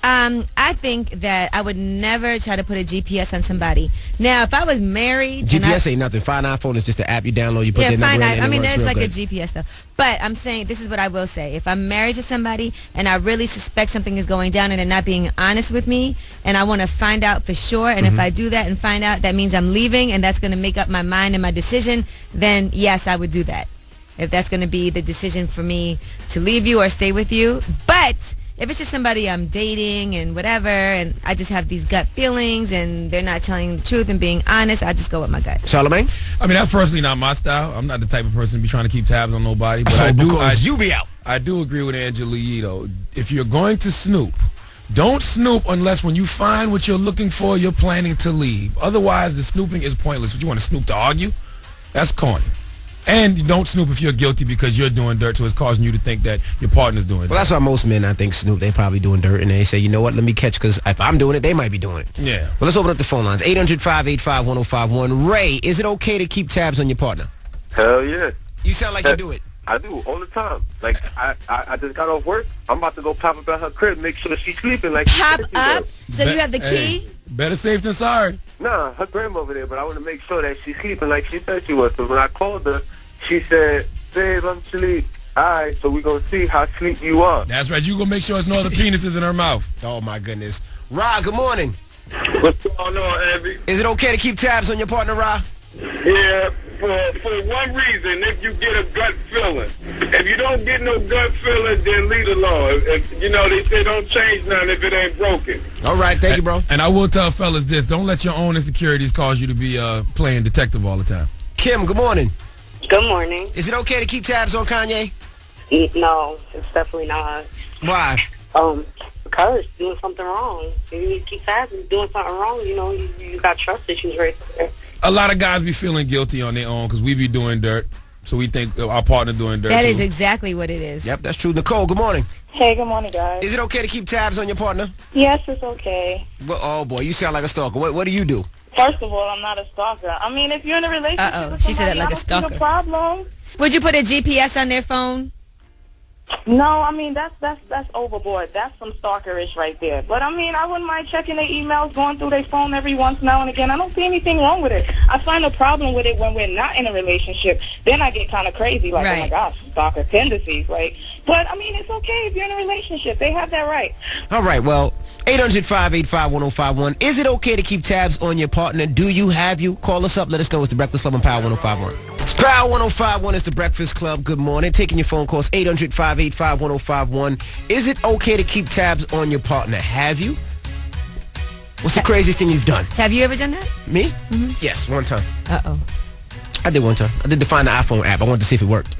I think that I would never try to put a GPS on somebody. Now, if I was married... GPS ain't nothing. Find iPhone is just an app you download. You put their number in and I mean, it works there's like good. a GPS though. But I'm saying, this is what I will say. If I'm married to somebody and I really suspect something is going down and they're not being honest with me and I want to find out for sure, and if I do that and find out, that means I'm leaving and that's going to make up my mind and my decision, then yes, I would do that. if that's going to be the decision for me to leave you or stay with you. But if it's just somebody I'm dating and whatever, and I just have these gut feelings and they're not telling the truth and being honest, I just go with my gut. Charlamagne? I mean, that's personally not my style. I'm not the type of person to be trying to keep tabs on nobody. But you be out. I do agree with Angela Yee, though. If you're going to snoop, don't snoop unless when you find what you're looking for, you're planning to leave. Otherwise, the snooping is pointless. Would you want to snoop to argue? That's corny. And you don't snoop if you're guilty because you're doing dirt, so it's causing you to think that your partner's doing dirt. Well, that's why most men, I think, snoop. They probably doing dirt, and they say, you know what, let me catch, because if I'm doing it, they might be doing it. Yeah. Well, let's open up the phone lines. 800-585-1051. Ray, is it okay to keep tabs on your partner? Hell yeah. You sound like you do it. I do, all the time. Like, I just got off work. I'm about to go pop up at her crib, make sure she's sleeping. Like, pop up? So you have the key? Hey, better safe than sorry. Nah, her grandma over there, but I want to make sure that she's sleeping like she said she was. So when I called her, she said, babe, I'm sleep. All right, so we're going to see how sleep you are. That's right. You going to make sure there's no other penises in her mouth. Oh, my goodness. Ra, good morning. What's going on, Abby? Is it okay to keep tabs on your partner, Ra? Yeah, for one reason, if you get a gut feeling. If you don't get no gut feeling, then leave it alone. If, you know, they say don't change nothing if it ain't broken. All right, thank you, bro. And I will tell fellas this. Don't let your own insecurities cause you to be playing detective all the time. Kim, good morning. Good morning. Is it okay to keep tabs on Kanye? No, it's definitely not. Why? Because doing something wrong. You need to keep tabs. Doing something wrong, you know, you got trust issues right there. A lot of guys be feeling guilty on their own because we be doing dirt. So we think our partner doing dirt. That too. is exactly what it is. Yep, that's true. Nicole, good morning. Hey, good morning, guys. Is it okay to keep tabs on your partner? Yes, it's okay. Well, oh, boy, you sound like a stalker. What do you do? First of all, I'm not a stalker. I mean, if you're in a relationship with she said somebody, that like I a don't see stalker. the problem. Would you put a GPS on their phone? No, I mean, that's overboard. That's some stalkerish right there. But, I mean, I wouldn't mind checking their emails, going through their phone every once now and again. I don't see anything wrong with it. I find a problem with it when we're not in a relationship. Then I get kind of crazy, like, oh, my gosh, stalker tendencies. Like, but, I mean, it's okay if you're in a relationship. They have that right. All right, well, 800-585-1051. Is it okay to keep tabs on your partner? Do you have you? Call us up. Let us know. It's the Breakfast Club on Power 105.1. It's Power 105.1. It's the Breakfast Club. Good morning. Taking your phone calls. 800-585-1051. Is it okay to keep tabs on your partner? Have you? What's the craziest thing you've done? Have you ever done that? Me? Mm-hmm. Yes, one time. Uh-oh. I did one time. I did the Find the iPhone app. I wanted to see if it worked.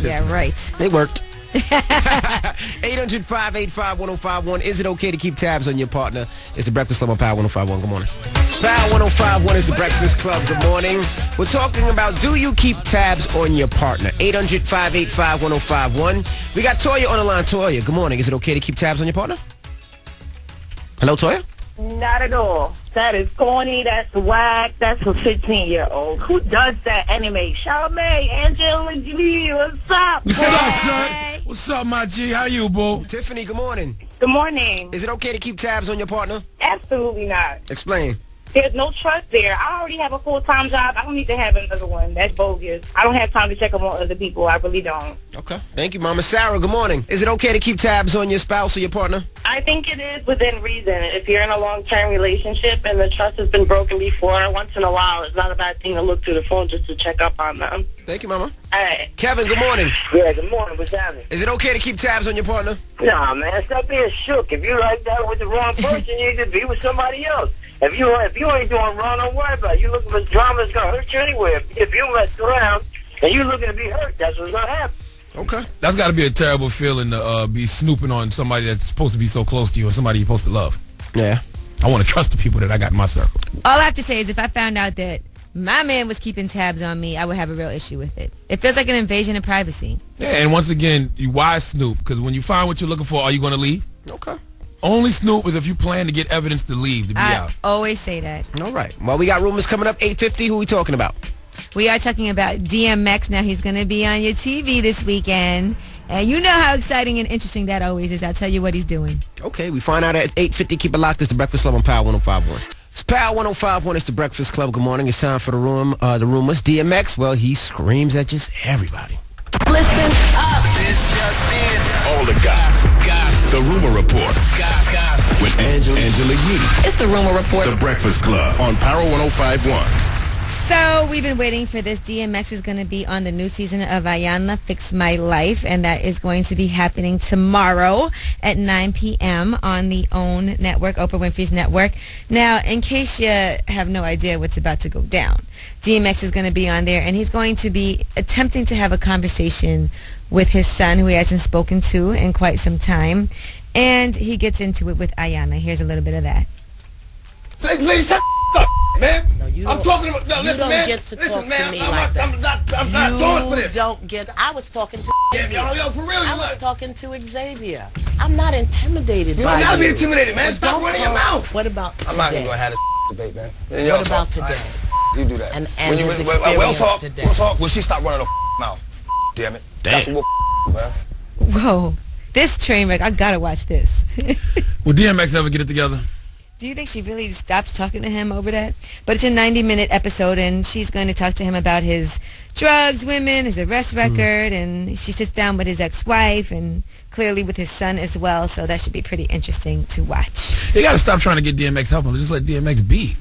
Yeah, right. It worked. 800-585-1051. Is it okay to keep tabs on your partner? It's the Breakfast Club on Power 105.1. Good morning. Power 105.1 is the Breakfast Club. Good morning. We're talking about, do you keep tabs on your partner? 800-585-1051. We got Toya on the line. Toya, good morning. Is it okay to keep tabs on your partner? Hello, Toya? Not at all. That is corny. That's whack. That's a 15-year-old. Who does that anyway? Charlamagne, Angela Yee, what's up? What's up, son? What's up, my G? How you, boo? Tiffany, good morning. Good morning. Is it okay to keep tabs on your partner? Absolutely not. Explain. There's no trust there. I already have a full-time job. I don't need to have another one. That's bogus. I don't have time to check up on other people. I really don't. Okay. Thank you, Mama. Sarah, good morning. Is it okay to keep tabs on your spouse or your partner? I think it is within reason. If you're in a long-term relationship and the trust has been broken before, once in a while, it's not a bad thing to look through the phone just to check up on them. Thank you, Mama. All right. Kevin, good morning. Yeah, good morning. What's happening? Is it okay to keep tabs on your partner? Nah, man, stop being shook. If you like that with the wrong person, you need to be with somebody else. If you ain't doing wrong, don't worry about it. You looking for drama, it's going to hurt you anyway. If you mess around and you looking to be hurt, that's what's going to happen. Okay. That's got to be a terrible feeling to be snooping on somebody that's supposed to be so close to you or somebody you're supposed to love. Yeah. I want to trust the people that I got in my circle. All I have to say is if I found out that my man was keeping tabs on me, I would have a real issue with it. It feels like an invasion of privacy. Yeah, and once again, why snoop? Because when you find what you're looking for, are you going to leave? Okay. Only snoop is if you plan to get evidence to leave, to be out. I always say that. All right. Well, we got rumors coming up, 8:50. Who we talking about? We are talking about DMX. Now, he's going to be on your TV this weekend. And you know how exciting and interesting that always is. I'll tell you what he's doing. Okay, we find out at 8:50. Keep it locked. It's the Breakfast Club on Power 105.1. It's Power 105.1. It's the Breakfast Club. Good morning. It's time for the rumors. DMX, well, he screams at just everybody. Listen up. This just in. All the gossip. The Rumor Report. With Angela Yee. It's the Rumor Report. The Breakfast Club on Power 105.1. So we've been waiting for this. DMX is going to be on the new season of Ayanna Fix My Life, and that is going to be happening tomorrow at 9 p.m. on the OWN network, Oprah Winfrey's network. Now, in case you have no idea what's about to go down, DMX is going to be on there, and he's going to be attempting to have a conversation with his son, who he hasn't spoken to in quite some time, and he gets into it with Ayanna. Here's a little bit of that. Lady, shut the up, man. No, I'm talking about. No, listen, man. Get to Listen, talk man. to me I'm like not that. going for this. You don't get. I was talking to. Yo, for real. I was talking to Xavier. I'm not intimidated You by don't gotta be you. intimidated, man. But Stop don't running your call- mouth. What about today? I'm not even gonna have this debate, man. What about today? You do that. And when his we'll experience talk. today. We'll talk. When she stop running her mouth. Damn it. That's what we'll man. Whoa. This train wreck, I gotta watch this. Will DMX ever get it together? Do you think she really stops talking to him over that? But it's a 90-minute episode, and she's going to talk to him about his drugs, women, his arrest record, and she sits down with his ex-wife, and clearly with his son as well, so that should be pretty interesting to watch. You got to stop trying to get DMX help him. Just let DMX be.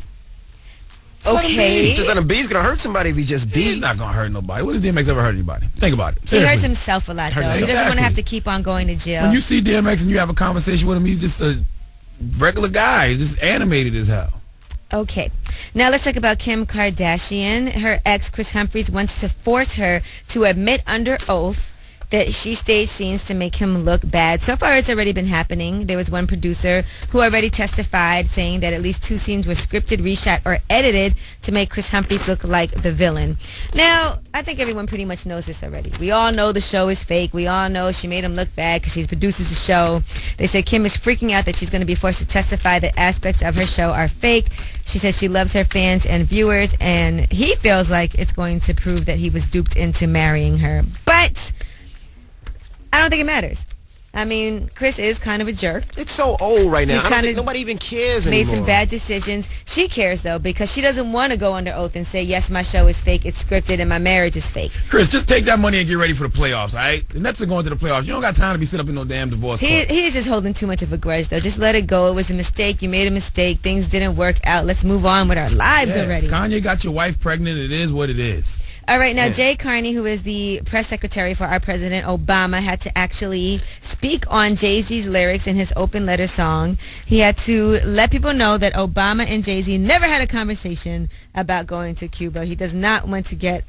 Okay. Just let him be. He's going to hurt somebody if he just be. He's not going to hurt nobody. When has DMX ever hurt anybody? Think about it. He Seriously. hurts himself a lot, though. He doesn't want to have to keep on going to jail. When you see DMX and you have a conversation with him, he's just a regular guy. He's just animated as hell. Okay. Now let's talk about Kim Kardashian. Her ex, Chris Humphries, wants to force her to admit under oath that she staged scenes to make him look bad. So far, it's already been happening. There was one producer who already testified saying that at least 2 scenes were scripted, reshot, or edited to make Chris Humphries look like the villain. Now, I think everyone pretty much knows this already. We all know the show is fake. We all know she made him look bad because she produces the show. They said Kim is freaking out that she's going to be forced to testify that aspects of her show are fake. She says she loves her fans and viewers, and he feels like it's going to prove that he was duped into marrying her. But I don't think it matters. I mean, Chris is kind of a jerk. It's so old right now. He's I don't kinda think nobody even cares made anymore. some bad decisions. She cares, though, because she doesn't want to go under oath and say, yes, my show is fake, it's scripted, and my marriage is fake. Chris, just take that money and get ready for the playoffs, all right? The Nets are going to the playoffs. You don't got time to be sitting up in no damn divorce court. He's just holding too much of a grudge, though. Just let it go. It was a mistake. You made a mistake. Things didn't work out. Let's move on with our lives already. Kanye got your wife pregnant. It is what it is. All right, now Jay Carney, who is the press secretary for our President Obama, had to actually speak on Jay-Z's lyrics in his open letter song. He had to let people know that Obama and Jay-Z never had a conversation about going to Cuba. He does not want to get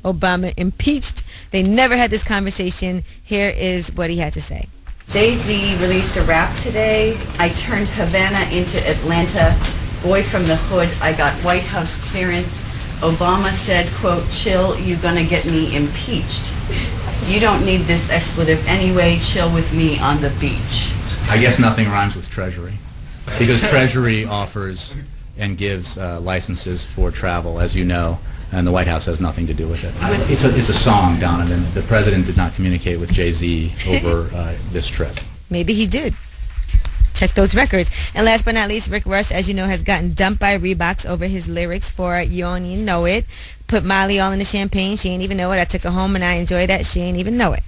Obama impeached. They never had this conversation. Here is what he had to say. Jay-Z released a rap today. I turned Havana into Atlanta. Boy from the hood. I got White House clearance. Obama said, quote, chill, you gonna get me impeached. You don't need this expletive anyway. Chill with me on the beach. I guess nothing rhymes with Treasury, because Treasury offers and gives licenses for travel, as you know, and the White House has nothing to do with it. It's a song, Donovan. The president did not communicate with Jay-Z over this trip. Maybe he did. Check those records. And last but not least, Rick Ross, as you know, has gotten dumped by Reeboks over his lyrics for You Don't Even Know It. Put Molly all in the champagne. She ain't even know it. I took her home and I enjoy that. She ain't even know it.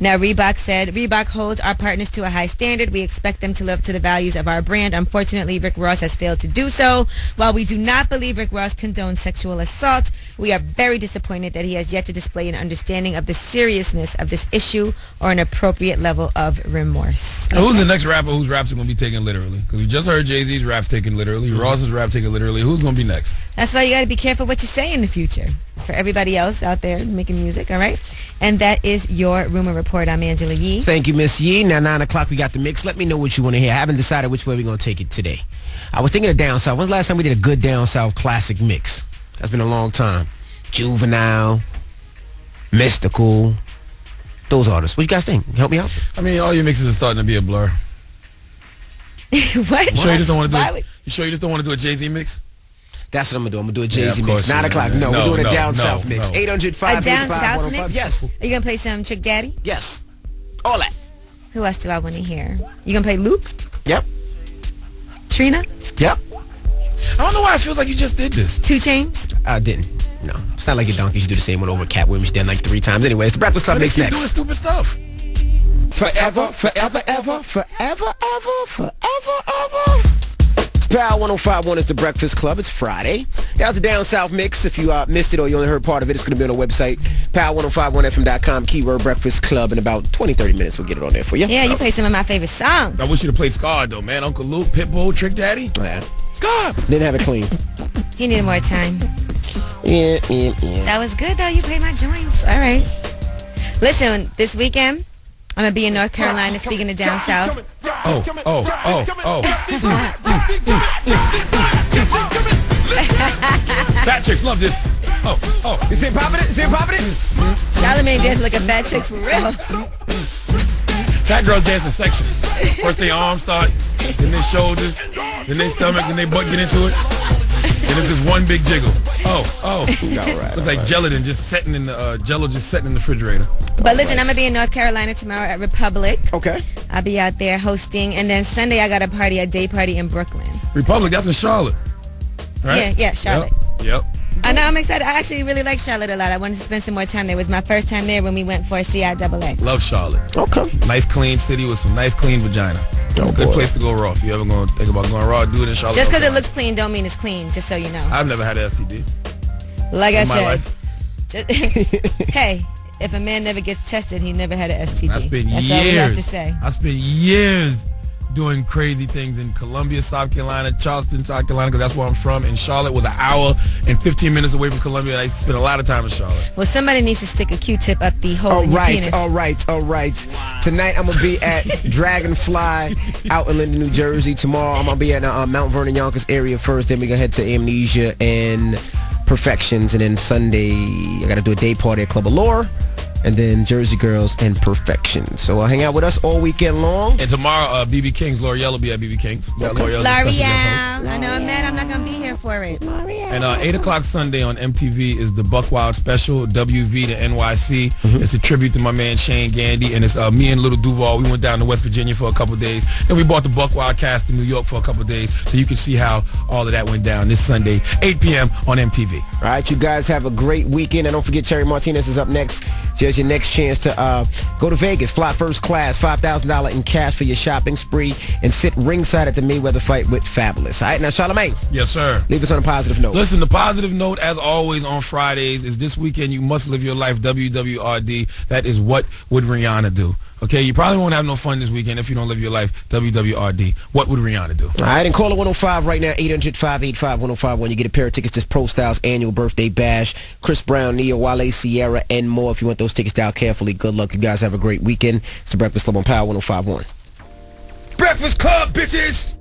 Now, Reebok said, Reebok holds our partners to a high standard. We expect them to live to the values of our brand. Unfortunately, Rick Ross has failed to do so. While we do not believe Rick Ross condones sexual assault, we are very disappointed that he has yet to display an understanding of the seriousness of this issue or an appropriate level of remorse. Now, who's the next rapper whose raps are going to be taken literally? Because we just heard Jay-Z's raps taken literally, Ross's rap taken literally. Who's going to be next? That's why you got to be careful what you say in the future. For everybody else out there making music, all right? And that is your Rumor Report. I'm Angela Yee. Thank you, Miss Yee. Now, 9 o'clock, we got the mix. Let me know what you want to hear. I haven't decided which way we're going to take it today. I was thinking of Down South. When's the last time we did a good Down South classic mix? That's been a long time. Juvenile, Mystical, those artists. What you guys think? Help me out. I mean, all your mixes are starting to be a blur. What? You sure you just don't want to do Why it? would- You sure you just don't want to do a Jay-Z mix? That's what I'm going to do. I'm going to do a Yeah, Jay-Z of mix. course 9 you o'clock. are. No, we're doing a Down no, South mix. no. 800-585-1005. A Down South mix? Yes. Are you going to play some Trick Daddy? Yes. All that. Who else do I want to hear? You going to play Luke? Yep. Trina? Yep. I don't know why I feel like you just did this. 2 Chains? I didn't. No. It's not like your donkeys. You do the same one over Cat Williams. Done like 3 times. Anyway, it's the Breakfast Club But they mix keep next. doing stupid stuff. Forever, forever, ever, forever, ever, forever, ever. Power 105.1 is the Breakfast Club. It's Friday. That was the Down South mix. If you missed it or you only heard part of it, it's going to be on the website, power1051fm.com, keyword Breakfast Club. In about 20-30 minutes, we'll get it on there for you. Yeah, you play some of my favorite songs. I wish you'd have played Scar, though, man. Uncle Luke, Pitbull, Trick Daddy. Yeah. God! Didn't have it clean. He needed more time. Yeah. That was good, though. You played my joints. All right. Listen, this weekend, I'm going to be in North Carolina, speaking of Down South. Oh. Fat chicks love this. Oh. Is it popping it? Charlamagne dancing like a fat chick for real. Fat girls dance in sections. First their arms start, then their shoulders, then their stomach, then their butt get into it. And it's just one big jiggle. Oh. It's like gelatin just setting in the Jello just setting in the refrigerator. But listen, I'm gonna be in North Carolina tomorrow at Republic. Okay. I'll be out there hosting, and then Sunday I got a day party in Brooklyn. Republic, that's in Charlotte. Right? Yeah, Charlotte. Yep. I know, I'm excited. I actually really like Charlotte a lot. I wanted to spend some more time there. It was my first time there when we went for a CIAA. Love Charlotte. Okay. Nice clean city with some nice clean vagina. Good place to go raw. If you ever going to think about going raw, do it in Charlotte. Just because it looks clean don't mean it's clean, just so you know. I've never had an STD. Like I in my said. life. Hey, if a man never gets tested, he never had an STD. That's That's all we have to say. I spent years doing crazy things in Columbia, South Carolina, Charleston, South Carolina, because that's where I'm from. And Charlotte was an hour and 15 minutes away from Columbia. I spent a lot of time in Charlotte. Well, somebody needs to stick a Q-tip up the hole in your penis. All right. Tonight I'm going to be at Dragonfly out in Linden, New Jersey. Tomorrow I'm going to be at Mount Vernon, Yonkers area first. Then we're going to head to Amnesia and Perfections. And then Sunday I got to do a day party at Club Allure. And then Jersey Girls and Perfection. So hang out with us all weekend long. And tomorrow, BB King's, L'Oreal will be at BB King's. L'Oreal. I know I'm mad I'm not going to be here for it. And 8 o'clock Sunday on MTV is the Buck Wild Special, WV to NYC. It's a tribute to my man Shane Gandy. And it's me and Little Duval. We went down to West Virginia for a couple days. Then we bought the Buck Wild cast in New York for a couple days. So you can see how all of that went down this Sunday, 8 p.m. on MTV. All right, you guys have a great weekend. And don't forget, Terry Martinez is up next. Just your next chance to go to Vegas, fly first class, $5,000 in cash for your shopping spree, and sit ringside at the Mayweather fight with Fabulous. All right, now, Charlamagne. Yes, sir. Leave us on a positive note. Listen, the positive note, as always, on Fridays is this weekend you must live your life, WWRD. That is What Would Rihanna Do? Okay, you probably won't have no fun this weekend if you don't live your life, WWRD. What would Rihanna do? All right, and call 105 right now, 800-585-1051. You get a pair of tickets to Pro Styles annual birthday bash. Chris Brown, Neo, Wale, Sierra, and more. If you want those tickets down carefully, good luck. You guys have a great weekend. It's the Breakfast Club on Power 105.1. Breakfast Club, bitches!